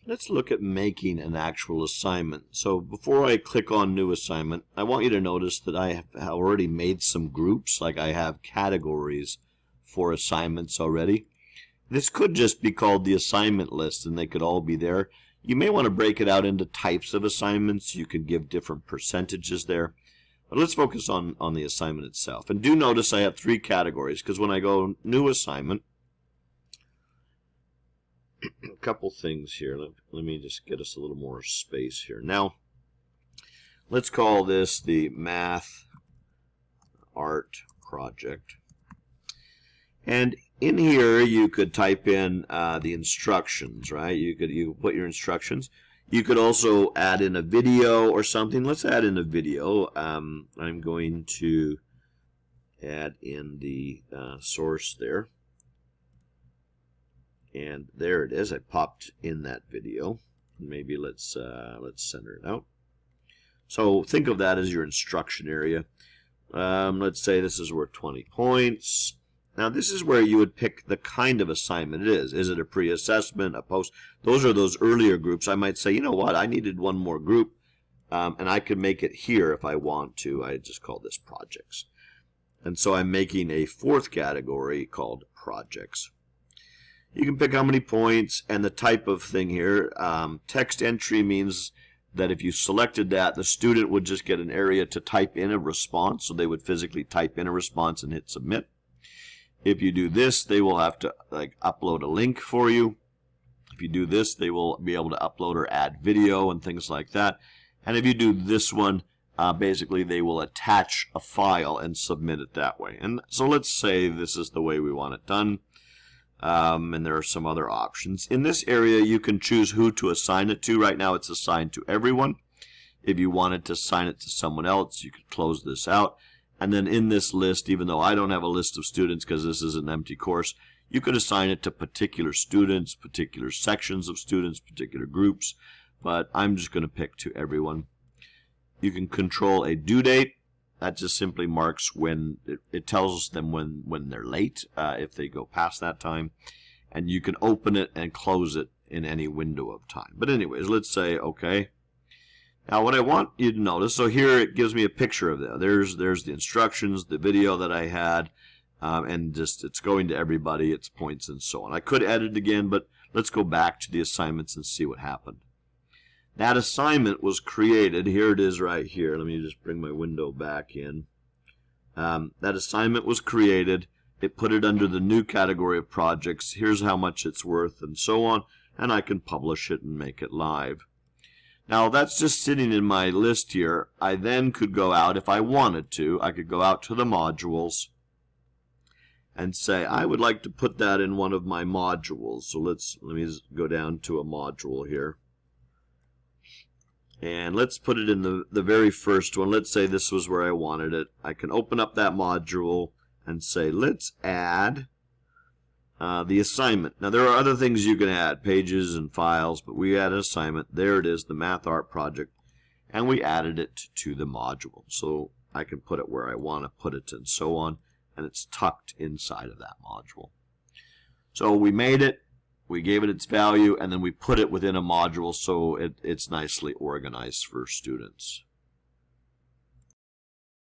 Let's look at making an actual assignment. So before I click on New Assignment, I want you to notice that I have already made some groups, like I have categories for assignments already. This could just be called the assignment list, and they could all be there. You may want to break it out into types of assignments. You could give different percentages there. But let's focus on the assignment itself. And do notice I have 3 categories, because when I go New Assignment, a couple things here. Let me just get us a little more space here. Now, let's call this the Math Art Project. And in here, you could type in the instructions, right? You put your instructions. You could also add in a video or something. Let's add in a video. I'm going to add in the source there. And there it is. I popped in that video. Maybe let's center it out. So think of that as your instruction area. Let's say this is worth 20 points. Now this is where you would pick the kind of assignment it is. Is it a pre-assessment, a post? Those are those earlier groups. I might say, you know what, I needed one more group, and I could make it here if I want to. I just call this projects. And so I'm making a 4th category called projects. You can pick how many points and the type of thing here. Text entry means that if you selected that, the student would just get an area to type in a response, so they would physically type in a response and hit submit. If you do this, they will have to upload a link for you. If you do this, they will be able to upload or add video and things like that. And if you do this one, basically they will attach a file and submit it that way. And so let's say this is the way we want it done. And there are some other options. In this area, you can choose who to assign it to. Right now, it's assigned to everyone. If you wanted to assign it to someone else, you could close this out. And then in this list, even though I don't have a list of students because this is an empty course, you could assign it to particular students, particular sections of students, particular groups. But I'm just going to pick to everyone. You can control a due date. That just simply marks when it tells them when they're late, if they go past that time. And you can open it and close it in any window of time. But anyways, let's say OK. Now what I want you to notice, so here it gives me a picture of that. There's the instructions, the video that I had, and just it's going to everybody, its points and so on. I could edit again, but let's go back to the assignments and see what happened. That assignment was created. Here it is right here. Let me just bring my window back in. That assignment was created. It put it under the new category of projects. Here's how much it's worth and so on. And I can publish it and make it live. Now that's just sitting in my list here. I then could go out, if I wanted to, I could go out to the modules and say, I would like to put that in one of my modules. So let me just go down to a module here. And let's put it in the very first one. Let's say this was where I wanted it. I can open up that module and say, let's add the assignment. Now there are other things you can add, pages and files, but we add an assignment. There it is, the Math Art Project, and we added it to the module. So I can put it where I want to put it and so on, and it's tucked inside of that module. So we made it, we gave it its value, and then we put it within a module so it's nicely organized for students.